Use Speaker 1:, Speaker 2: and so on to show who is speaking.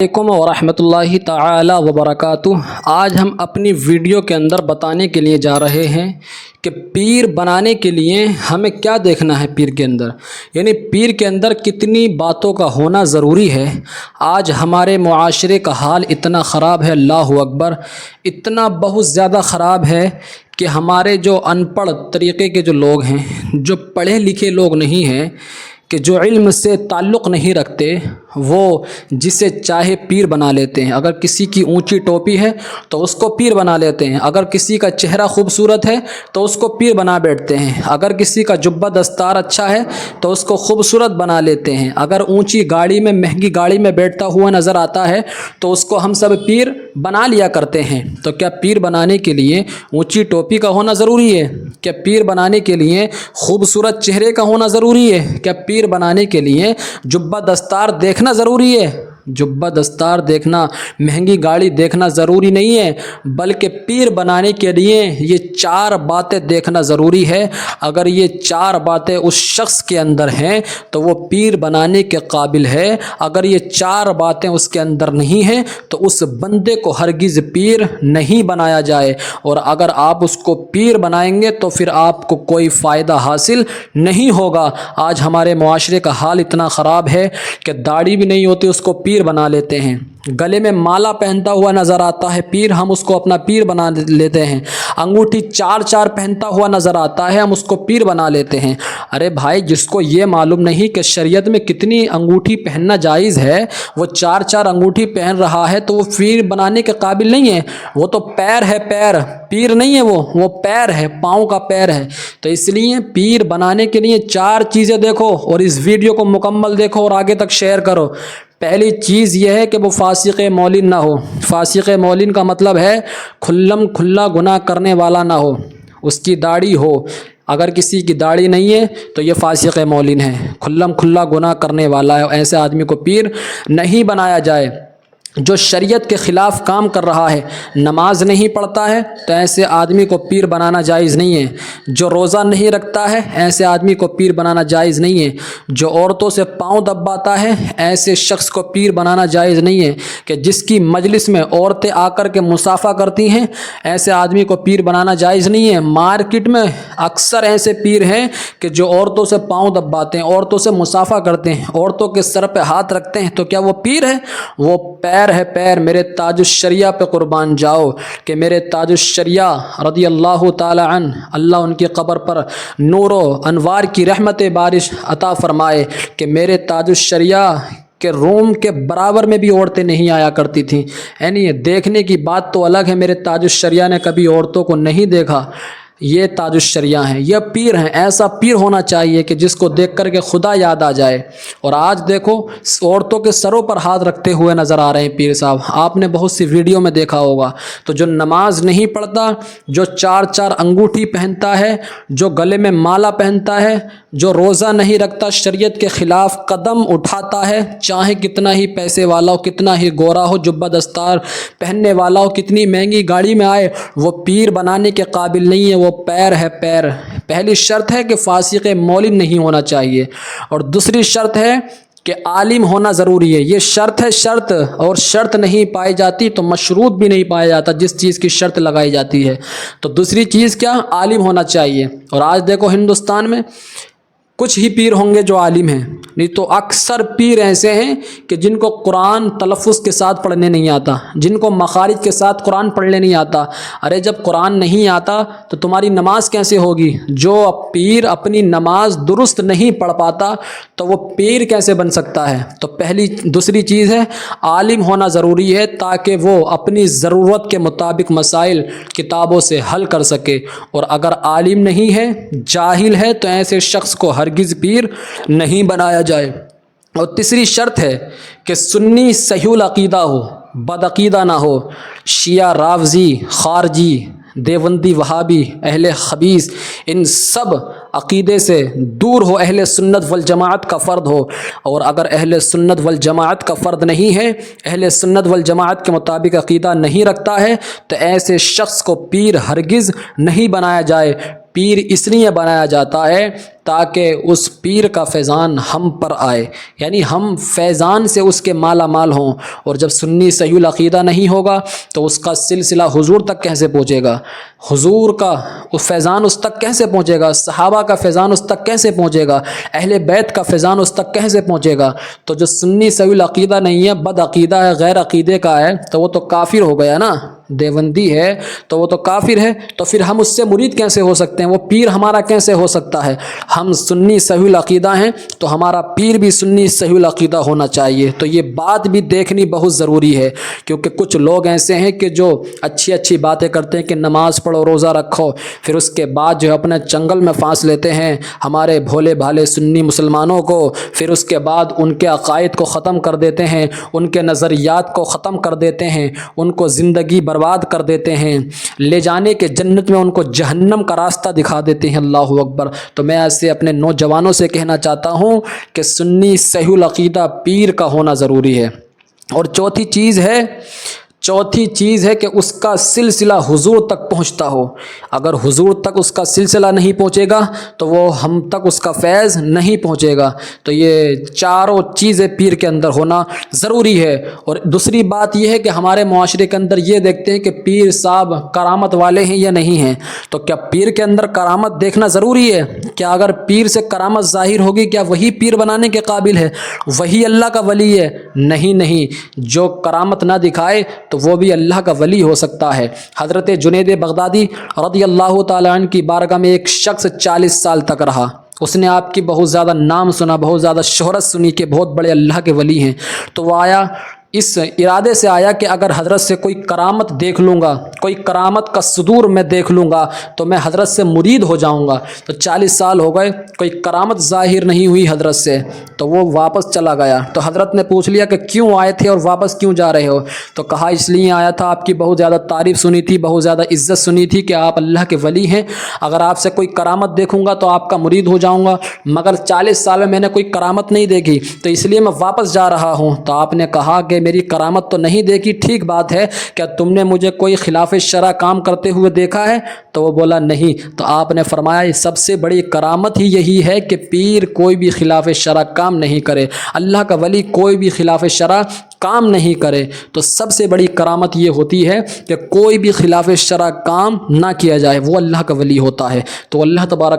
Speaker 1: علیکم ورحمۃ اللہ تعالی وبرکاتہ۔ آج ہم اپنی ویڈیو کے اندر بتانے کے لیے جا رہے ہیں کہ پیر بنانے کے لیے ہمیں کیا دیکھنا ہے۔ پیر کے اندر یعنی پیر کے اندر کتنی باتوں کا ہونا ضروری ہے۔ آج ہمارے معاشرے کا حال اتنا خراب ہے، اللہ اکبر، اتنا بہت زیادہ خراب ہے کہ ہمارے جو ان پڑھ طریقے کے جو لوگ ہیں، جو پڑھے لکھے لوگ نہیں ہیں، کہ جو علم سے تعلق نہیں رکھتے، وہ جسے چاہے پیر بنا لیتے ہیں۔ اگر کسی کی اونچی ٹوپی ہے تو اس کو پیر بنا لیتے ہیں، اگر کسی کا چہرہ خوبصورت ہے تو اس کو پیر بنا بیٹھتے ہیں، اگر کسی کا جبہ دستار اچھا ہے تو اس کو خوبصورت بنا لیتے ہیں، اگر اونچی گاڑی میں مہنگی گاڑی میں بیٹھتا ہوا نظر آتا ہے تو اس کو ہم سب پیر بنا لیا کرتے ہیں۔ تو کیا پیر بنانے کے لیے اونچی ٹوپی کا ہونا ضروری ہے؟ کیا پیر بنانے کے لیے خوبصورت چہرے کا ہونا ضروری ہے؟ کیا پیر بنانے کے لیے جبہ دستار دیکھنا ضروری ہے؟ جبہ دستار دیکھنا، مہنگی گاڑی دیکھنا ضروری نہیں ہے، بلکہ پیر بنانے کے لیے یہ چار باتیں دیکھنا ضروری ہے۔ اگر یہ چار باتیں اس شخص کے اندر ہیں تو وہ پیر بنانے کے قابل ہے، اگر یہ چار باتیں اس کے اندر نہیں ہیں تو اس بندے کو ہرگز پیر نہیں بنایا جائے، اور اگر آپ اس کو پیر بنائیں گے تو پھر آپ کو کوئی فائدہ حاصل نہیں ہوگا۔ آج ہمارے معاشرے کا حال اتنا خراب ہے کہ داڑھی بھی نہیں ہوتی اس کو پیر بنا لیتے ہیں، گلے میں مالا پہنتا ہوا نظر آتا ہے پیر، ہم اس کو اپنا پیر بنا لیتے ہیں، انگوٹھی چار چار پہنتا ہوا نظر آتا ہے، ہم اس کو پیر بنا لیتے ہیں۔ ارے بھائی، جس کو یہ معلوم نہیں کہ شریعت میں کتنی انگوٹھی پہننا جائز ہے، وہ چار چار انگوٹھی پہن رہا ہے تو وہ پیر بنانے کے قابل نہیں ہے۔ وہ تو پیر ہے، پیر، پیر نہیں ہے، وہ پیر ہے، پاؤں کا پیر ہے۔ تو اس لیے پیر بنانے کے لیے چار چیزیں دیکھو، اور اس ویڈیو کو مکمل دیکھو اور آگے تک شیئر کرو۔ پہلی چیز یہ ہے کہ وہ فاسق مولن نہ ہو۔ فاسق مولن کا مطلب ہے کھلم کھلا گناہ کرنے والا نہ ہو، اس کی داڑھی ہو۔ اگر کسی کی داڑھی نہیں ہے تو یہ فاسق مولن ہے، کھلم کھلا گناہ کرنے والا ہے، ایسے آدمی کو پیر نہیں بنایا جائے۔ جو شریعت کے خلاف کام کر رہا ہے، نماز نہیں پڑھتا ہے تو ایسے آدمی کو پیر بنانا جائز نہیں ہے۔ جو روزہ نہیں رکھتا ہے، ایسے آدمی کو پیر بنانا جائز نہیں ہے۔ جو عورتوں سے پاؤں دباتا ہے، ایسے شخص کو پیر بنانا جائز نہیں ہے۔ کہ جس کی مجلس میں عورتیں آ کر کے مصافحہ کرتی ہیں، ایسے آدمی کو پیر بنانا جائز نہیں ہے۔ مارکیٹ میں اکثر ایسے پیر ہیں کہ جو عورتوں سے پاؤں دباتے ہیں، عورتوں سے مصافحہ کرتے ہیں، عورتوں کے سر پہ ہاتھ رکھتے ہیں، تو کیا وہ پیر ہے؟ وہ پیر ہے، پیر۔ میرے تاج الشریعہ پہ قربان جاؤ کہ میرے تاج الشریعہ رضی اللہ تعالی عنہ، اللہ ان کی قبر پر نور و انوار کی رحمت بارش عطا فرمائے، کہ میرے تاج الشریعہ کہ روم کے برابر میں بھی عورتیں نہیں آیا کرتی تھیں۔ یعنی دیکھنے کی بات تو الگ ہے، میرے تاج الشریعہ نے کبھی عورتوں کو نہیں دیکھا۔ یہ تاج الشریعہ ہیں، یہ پیر ہیں۔ ایسا پیر ہونا چاہیے کہ جس کو دیکھ کر کے خدا یاد آ جائے۔ اور آج دیکھو، عورتوں کے سروں پر ہاتھ رکھتے ہوئے نظر آ رہے ہیں پیر صاحب، آپ نے بہت سی ویڈیو میں دیکھا ہوگا۔ تو جو نماز نہیں پڑھتا، جو چار چار انگوٹھی پہنتا ہے، جو گلے میں مالا پہنتا ہے، جو روزہ نہیں رکھتا، شریعت کے خلاف قدم اٹھاتا ہے، چاہے کتنا ہی پیسے والا ہو، کتنا ہی گورا ہو، جبہ دستار پہننے والا ہو، کتنی مہنگی گاڑی میں آئے، وہ پیر بنانے کے قابل نہیں ہے، وہ پیر ہے، پیر۔ پہلی شرط ہے کہ فاسق مولن نہیں ہونا چاہیے، اور دوسری شرط ہے کہ عالم ہونا ضروری ہے۔ یہ شرط ہے، شرط، اور شرط نہیں پائی جاتی تو مشروط بھی نہیں پایا جاتا، جس چیز کی شرط لگائی جاتی ہے۔ تو دوسری چیز کیا؟ عالم ہونا چاہیے۔ اور آج دیکھو ہندوستان میں کچھ ہی پیر ہوں گے جو عالم ہیں، نہیں تو اکثر پیر ایسے ہیں کہ جن کو قرآن تلفظ کے ساتھ پڑھنے نہیں آتا، جن کو مخارج کے ساتھ قرآن پڑھنے نہیں آتا۔ ارے جب قرآن نہیں آتا تو تمہاری نماز کیسے ہوگی؟ جو پیر اپنی نماز درست نہیں پڑھ پاتا تو وہ پیر کیسے بن سکتا ہے؟ تو دوسری چیز ہے عالم ہونا ضروری ہے، تاکہ وہ اپنی ضرورت کے مطابق مسائل کتابوں سے حل کر سکے۔ اور اگر عالم نہیں ہے، جاہل ہے، تو ایسے شخص کو ہرگز پیر نہیں بنایا جائے۔ اور تیسری شرط ہے کہ سنی صحیح العقیدہ ہو، بد عقیدہ نہ ہو۔ شیعہ، رافضی، خارجی، دیوبندی، وہابی، اہل حدیث، ان سب عقیدے سے دور ہو، اہل سنت والجماعت کا فرد ہو۔ اور اگر اہل سنت والجماعت کا فرد نہیں ہے، اہل سنت والجماعت کے مطابق عقیدہ نہیں رکھتا ہے، تو ایسے شخص کو پیر ہرگز نہیں بنایا جائے۔ پیر اس لیے بنایا جاتا ہے تاکہ اس پیر کا فیضان ہم پر آئے، یعنی ہم فیضان سے اس کے مالا مال ہوں۔ اور جب سنی صحیح العقیدہ نہیں ہوگا تو اس کا سلسلہ حضور تک کیسے پہنچے گا، حضور کا فیضان اس تک کیسے پہنچے گا، صحابہ کا فیضان اس تک کیسے پہنچے گا، اہل بیت کا فیضان اس تک کیسے پہنچے گا؟ تو جو سنی صحیح العقیدہ نہیں ہے، بد عقیدہ ہے، غیر عقیدے کا ہے، تو وہ تو کافر ہو گیا نا، دیوبندی ہے تو وہ تو کافر ہے۔ تو پھر ہم اس سے مرید کیسے ہو سکتے ہیں، وہ پیر ہمارا کیسے ہو سکتا ہے؟ ہم سنی صحیح العقیدہ ہیں تو ہمارا پیر بھی سنی صحیح العقیدہ ہونا چاہیے۔ تو یہ بات بھی دیکھنی بہت ضروری ہے، کیونکہ کچھ لوگ ایسے ہیں کہ جو اچھی اچھی باتیں کرتے ہیں کہ نماز پڑھو، روزہ رکھو، پھر اس کے بعد جو ہے اپنے چنگل میں پھانس لیتے ہیں ہمارے بھولے بھالے سنی مسلمانوں کو، پھر اس کے بعد ان کے عقائد کو ختم کر دیتے ہیں، ان کے نظریات کو ختم کر دیتے ہیں، ان کو زندگی برباد کر دیتے ہیں، لے جانے کے جنت میں ان کو جہنم کا راستہ دکھا دیتے ہیں۔ اللہ اکبر۔ تو میں ایسے اپنے نوجوانوں سے کہنا چاہتا ہوں کہ سنی صحیح العقیدہ پیر کا ہونا ضروری ہے۔ اور چوتھی چیز ہے کہ اس کا سلسلہ حضور تک پہنچتا ہو۔ اگر حضور تک اس کا سلسلہ نہیں پہنچے گا تو وہ ہم تک اس کا فیض نہیں پہنچے گا۔ تو یہ چاروں چیزیں پیر کے اندر ہونا ضروری ہے۔ اور دوسری بات یہ ہے کہ ہمارے معاشرے کے اندر یہ دیکھتے ہیں کہ پیر صاحب کرامت والے ہیں یا نہیں ہیں۔ تو کیا پیر کے اندر کرامت دیکھنا ضروری ہے؟ کیا اگر پیر سے کرامت ظاہر ہوگی کیا وہی پیر بنانے کے قابل ہے، وہی اللہ کا ولی ہے؟ نہیں، جو کرامت نہ دکھائے تو وہ بھی اللہ کا ولی ہو سکتا ہے۔ حضرت جنید بغدادی رضی اللہ تعالیٰ عنہ کی بارگاہ میں ایک شخص 40 سال تک رہا۔ اس نے آپ کی بہت زیادہ نام سنا، بہت زیادہ شہرت سنی کہ بہت بڑے اللہ کے ولی ہیں۔ تو وہ آیا، اس ارادے سے آیا کہ اگر حضرت سے کوئی کرامت دیکھ لوں گا، کوئی کرامت کا صدور میں دیکھ لوں گا تو میں حضرت سے مرید ہو جاؤں گا۔ تو 40 سال ہو گئے، کوئی کرامت ظاہر نہیں ہوئی حضرت سے، تو وہ واپس چلا گیا۔ تو حضرت نے پوچھ لیا کہ کیوں آئے تھے اور واپس کیوں جا رہے ہو؟ تو کہا اس لیے آیا تھا، آپ کی بہت زیادہ تعریف سنی تھی، بہت زیادہ عزت سنی تھی کہ آپ اللہ کے ولی ہیں، اگر آپ سے کوئی کرامت دیکھوں گا تو آپ کا مرید ہو جاؤں گا، مگر 40 سال میں نے کوئی کرامت نہیں دیکھی تو اس لیے میں واپس جا رہا ہوں۔ تو آپ نے کہا کہ میری کرامت تو نہیں دیکھی، ٹھیک بات ہے، کیا تم نے مجھے کوئی خلاف شرع کام کرتے ہوئے دیکھا ہے؟ تو وہ بولا نہیں۔ تو آپ نے فرمایا سب سے بڑی کرامت ہی یہی ہے کہ پیر کوئی بھی خلاف شرع کام نہیں کرے، اللہ کا ولی کوئی بھی خلاف شرع کام نہیں کرے۔ تو سب سے بڑی کرامت یہ ہوتی ہے کہ کوئی بھی خلاف شرع کام نہ کیا جائے، وہ اللہ کا ولی ہوتا ہے۔ تو اللہ تبارک